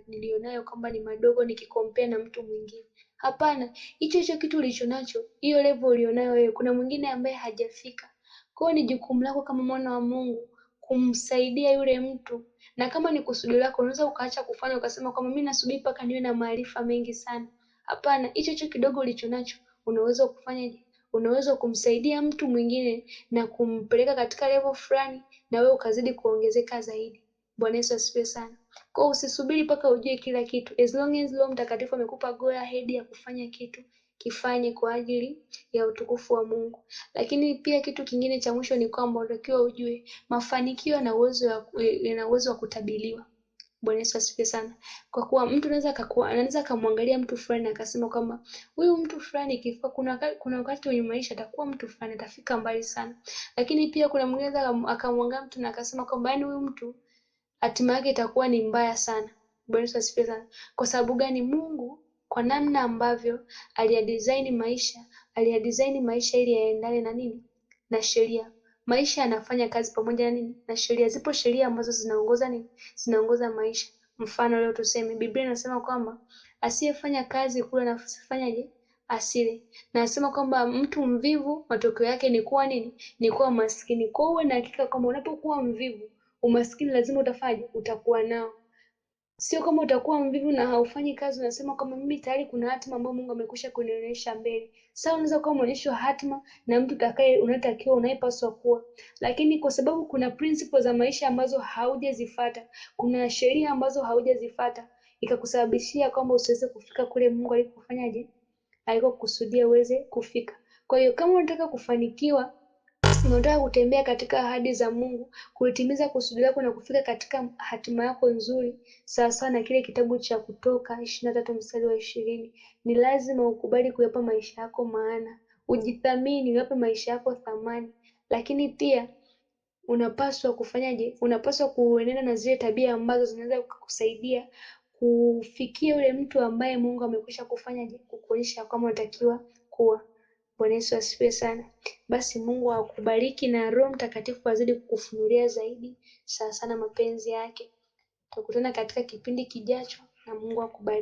nilionayo kwamba ni madogo nikikompea na mtu mwingine. Hapana, hicho kitu ulicho nacho, hiyo level ulionayo wewe, kuna mwingine ambaye hajafika. Kwa hiyo ni jukumu lako kama mwana wa Mungu kumsaidia yule mtu, na kama ni kusudi lako unaweza ukaacha kufanya ukasema kwamba mimi nasubiri mpaka niwe na maarifa mengi sana. Hapana, hicho kidogo ulicho nacho unaweza kufanyaje? Unaweza kumsaidia mtu mwingine na kumpeleka katika level fulani, na wewe ukazidi kuongezeka zaidi. Bwana Yesu asifiwe sana. Kwa hiyo usisubiri mpaka ujue kila kitu. As long as Roho Mtakatifu amekupa go ahead ya kufanya kitu, kifanye kwa ajili ya utukufu wa Mungu. Lakini pia kitu kingine cha mwisho ni kwamba unatakiwa ujue mafanikio yana uwezo wa kutabiriwa. Bwana Yesu asifiwe sana. Kwa kuwa mtu anaweza kumwangalia mtu fulani akasema kwamba huyu mtu fulani ikifika kuna wakati kwenye maisha atakuwa mtu fulani atafika mbali sana. Lakini pia kuna mwingine akamwangalia mtu na akasema kwamba yani huyu mtu hatima yake itakuwa ni mbaya sana. Bwana Yesu asifiwe sana. Kwa sababu gani? Mungu kwa namna ambavyo aliyadesign maisha ili yaendane na nini? Na sheria. Maisha yanafanya kazi pamoja na nini? Na sheria. Zipo sheria ambazo zinaongoza nini? Zinaongoza maisha. Mfano leo tuseme Biblia inasema kwamba asiyefanya kazi kula na asifanyaje? Asile. Na nasema kwamba mtu mvivu matokeo yake ni kuwa nini? Ni kuwa maskini. Kwa hiyo uwe na hakika kwamba unapokuwa mvivu, umaskini lazima utafanyaje? Utakuwa nao. Sio kama utakuwa mvivu na haufanyi kazi unasema kama mimi tayari kuna hatima ambayo Mungu amekwisha kunionyesha mbele. Sasa unaweza kuwa umeonyeshwa hatima na mtu unatakiwa unayepaswa kuwa. Lakini kwa sababu kuna principles za maisha ambazo haujazifuata, kuna sheria ambazo haujazifuata, ikakusababishia kwamba usiweze kufika kule Mungu alikokufanyaje? Alikokusudia uweze kufika. Kwa hiyo kama unataka kufanikiwa, unataka kutembea katika ahadi za Mungu, kulitimiza kusudi lako na kufika katika hatima yako nzuri, sawasawa na kile kitabu cha Kutoka 23 mstari wa 20, ni lazima ukubali kuyapa maisha yako maana, ujithamini, uyape maisha yako thamani. Lakini pia unapaswa kufanyaje? Unapaswa kuenenda na zile tabia ambazo zinaweza kukusaidia kufikia yule mtu ambaye Mungu amekwisha kufanyaje? Kukuonyesha kwamba unatakiwa kuwa. Bwana Yesu asifiwe sana. Basi Mungu akubariki na Roho Mtakatifu azidi kukufunulia zaidi sawa sana mapenzi yake. Tutakutana katika kipindi kijacho na Mungu akubariki.